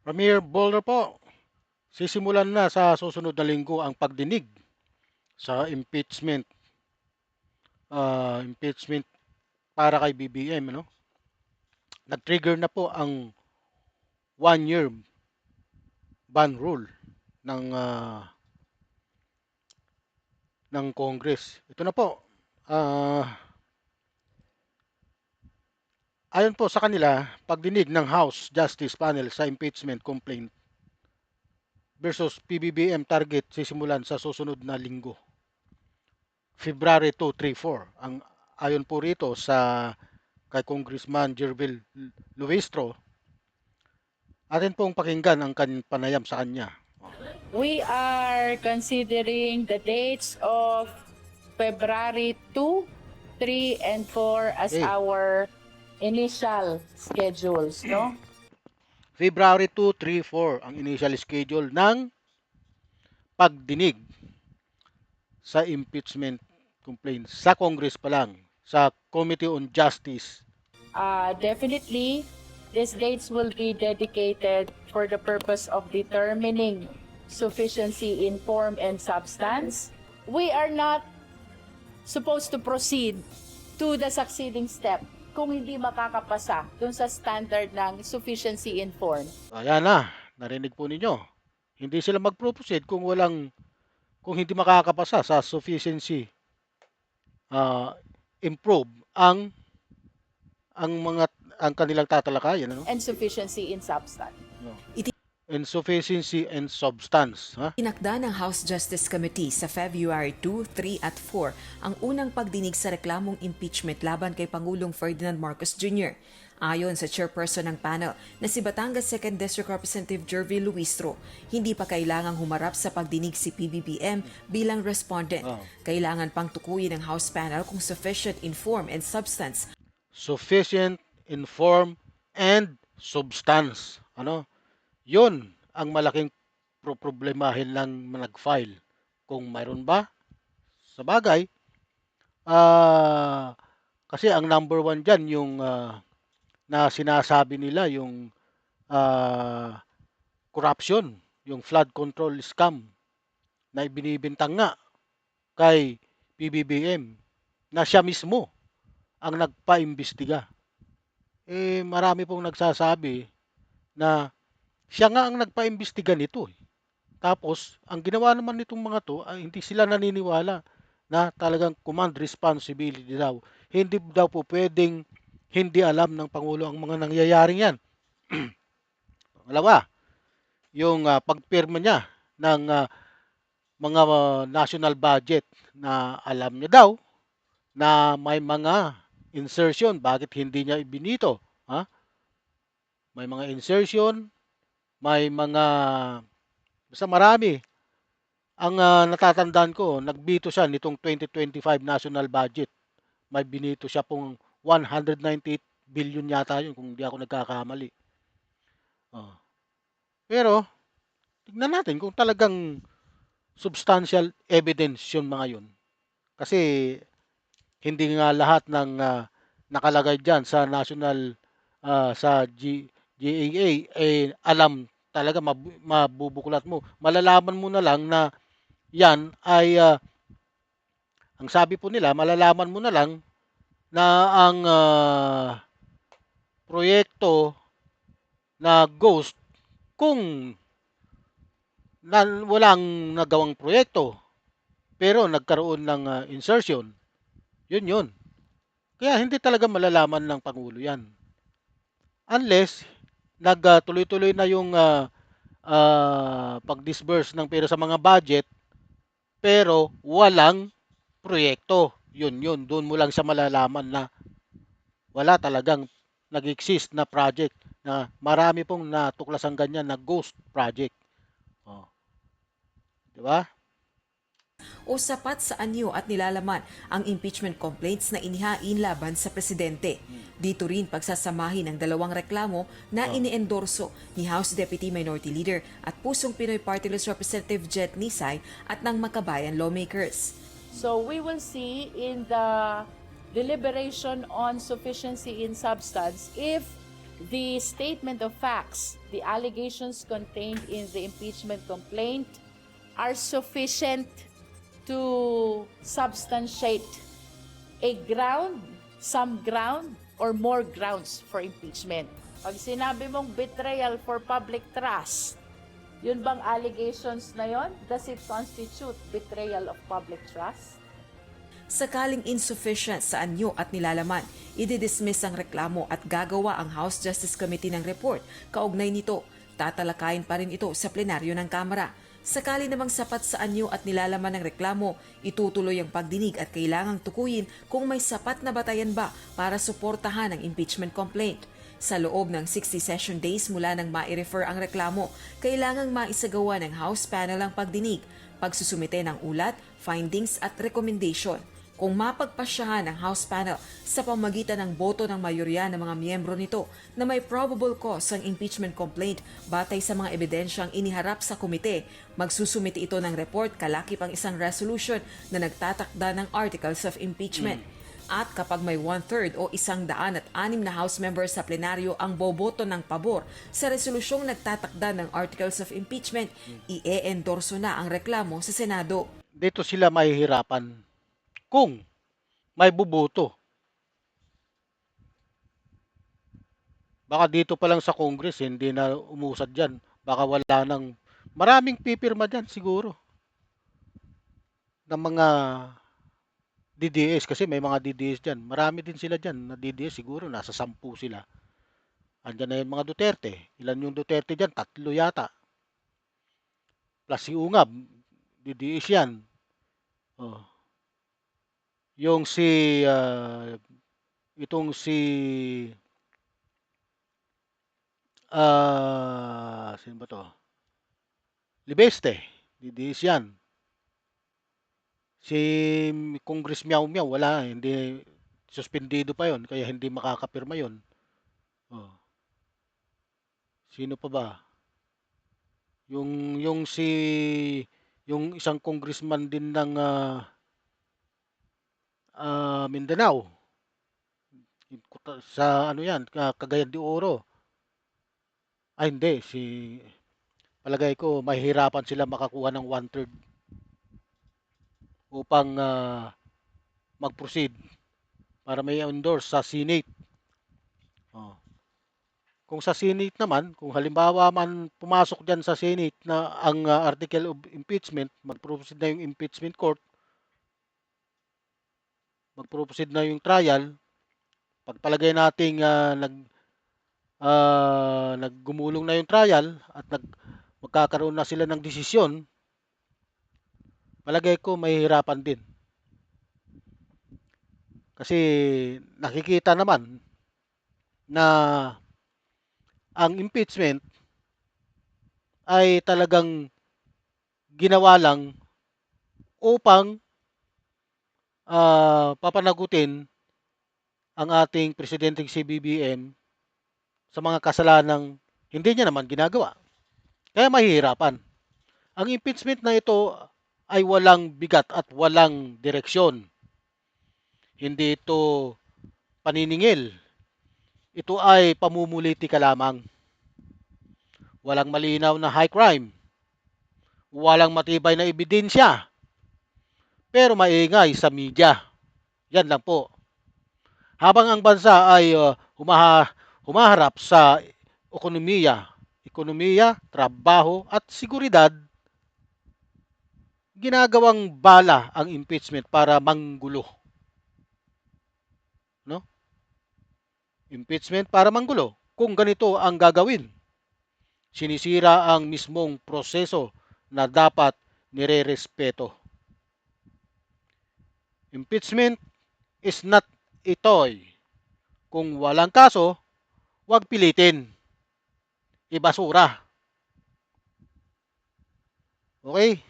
Premier Bolder po, sisimulan na sa susunod na linggo ang pagdinig sa impeachment para kay BBM, ano? Nag-trigger na po ang 1 year ban rule ng ng Congress. Ito na po. Ayon po sa kanila, pagdinig ng House Justice Panel sa impeachment complaint versus PBBM target sisimulan sa susunod na linggo. February 2, 3, 4. Ang ayon po rito sa kay Congressman Jervil Luistro, atin pong pakinggan ang panayam sa kanya. We are considering the dates of February 2, 3, and 4 as Okay. our initial schedules, no? February 2, 3, 4 ang initial schedule ng pagdinig sa impeachment complaint sa Congress pa lang, sa Committee on Justice. Definitely, these dates will be dedicated for the purpose of determining sufficiency in form and substance. We are not supposed to proceed to the succeeding step kung hindi makakapasa dun sa standard ng sufficiency in form. Ayan na, narinig po ninyo. Hindi sila mag-proceed kung hindi makakapasa sa sufficiency improve ang kanilang tatalakayan, ano? And sufficiency in substance. No. Insufficiency and substance, ha? Tinakda ng House Justice Committee sa February 2, 3 at 4 ang unang pagdinig sa reklamong impeachment laban kay Pangulong Ferdinand Marcos Jr. Ayon sa chairperson ng panel na si Batangas 2nd District Representative Jervil Luistro, hindi pa kailangang humarap sa pagdinig si PBBM bilang respondent. Kailangan pang tukuyin ng House panel kung sufficient in form and substance. Sufficient in form and substance. Ano? Yun ang malaking problemahin ng nag-file. Kung mayroon ba, sa bagay, kasi ang number one dyan, yung na sinasabi nila, yung corruption, yung flood control scam na ibinibintang nga kay PBBM na siya mismo ang nagpa-imbestiga. Marami pong nagsasabi na siya nga ang nagpa-imbestiga nito. Tapos, ang ginawa naman nitong mga to ay hindi sila naniniwala na talagang command responsibility daw. Hindi daw po pwedeng hindi alam ng Pangulo ang mga nangyayaring yan. Pangalawa, yung pagpirma niya ng mga national budget na alam niya daw na may mga insertion. Bakit hindi niya ibinito? Ha? May mga insertion, may mga basta marami. Ang natatandaan ko, nagbito siya nitong 2025 national budget. May binito siya pong 198 billion yata yun kung hindi ako nagkakamali. Pero, tignan natin kung talagang substantial evidence yun mga yun. Kasi, hindi nga lahat ng nakalagay dyan sa national, GAA, alam talaga, mabubuklat mo. Malalaman mo na lang na yan ay, ang sabi po nila, malalaman mo na lang na ang proyekto na ghost kung walang nagawang proyekto pero nagkaroon ng insertion. Yun. Kaya hindi talaga malalaman ng Pangulo yan. Unless nagtuloy-tuloy na yung pag-disburse ng pera sa mga budget pero walang proyekto. Yun. Doon mo lang siya malalaman na wala talagang nag-exist na project na marami pong natuklasan ganyan na ghost project. Di ba? O sapat sa anyo at nilalaman ang impeachment complaints na inihain laban sa presidente. Dito rin pagsasamahin ang dalawang reklamo na iniendorso ni House Deputy Minority Leader at Pusong Pinoy Party List Representative Jet Nisay at ng Makabayan lawmakers. So we will see in the deliberation on sufficiency in substance if the statement of facts, the allegations contained in the impeachment complaint are sufficient to substantiate a ground, some ground, or more grounds for impeachment. Pag sinabi mong betrayal for public trust, yun bang allegations na yon? Does it constitute betrayal of public trust? Sakaling insufficient sa anyo at nilalaman, ididismiss ang reklamo at gagawa ang House Justice Committee ng report. Kaugnay nito, tatalakayin pa rin ito sa plenaryo ng Kamara. Sakali namang sapat sa anyo at nilalaman ng reklamo, itutuloy ang pagdinig at kailangang tukuyin kung may sapat na batayan ba para suportahan ang impeachment complaint. Sa loob ng 60 session days mula nang mai-refer ang reklamo, kailangang maisagawa ng House panel ang pagdinig, pagsusumite ng ulat, findings at recommendation. Kung mapagpasyahan ng House panel sa pamamagitan ng boto ng mayorya ng mga miyembro nito na may probable cause ang impeachment complaint batay sa mga ebidensyang iniharap sa komite, magsusumite ito ng report kalakip ang isang resolution na nagtatakda ng articles of impeachment. At kapag may 1/3 o 106 na House members sa plenaryo ang boboto ng pabor sa resolusyong nagtatakda ng articles of impeachment, i-endorso na ang reklamo sa Senado. Dito sila mahihirapan kung may buboto. Baka dito pa lang sa Congress, hindi na umusad dyan. Baka wala nang maraming pipirma dyan siguro ng mga DDS, kasi may mga DDS dyan. Marami din sila dyan na DDS, siguro nasa 10 sila. Andyan na yung mga Duterte. Ilan yung Duterte dyan? 3 yata. Plus si Ungab, DDS yan. Oh. Yung si, itong si, sino ba to? Libeste, DDS yan. Si Congress Miao Miao, wala, hindi, suspendido pa yon, kaya hindi makakapirma yon. Oh. Sino pa ba? Yung yung isang congressman din ng Mindanao. Sa ano yan, Cagayan de Oro. Ay hindi, palagay ko mahihirapan sila makakuha ng 1/3 upang mag-proceed para may endorse sa Senate. Oh. Kung sa Senate naman, kung halimbawa man pumasok diyan sa Senate na ang article of impeachment, mag-proceed na yung impeachment court, mag-proceed na yung trial, pagpalagay nating naggumulong na yung trial at magkakaroon na sila ng desisyon, palagay ko mahihirapan din. Kasi nakikita naman na ang impeachment ay talagang ginawa lang upang papanagutin ang ating presidenteng si BBM sa mga kasalanang hindi niya naman ginagawa. Kaya mahihirapan. Ang impeachment na ito ay walang bigat at walang direksyon. Hindi ito paniningil. Ito ay pamumulitika lamang. Walang malinaw na high crime. Walang matibay na ebidensya. Pero maingay sa media. Yan lang po. Habang ang bansa ay humaharap sa ekonomiya, trabaho at seguridad, ginagawang bala ang impeachment para manggulo. No? Impeachment para manggulo. Kung ganito ang gagawin, sinisira ang mismong proseso na dapat nire-respeto. Impeachment is not a toy. Kung walang kaso, huwag pilitin. Ibasura. Okay?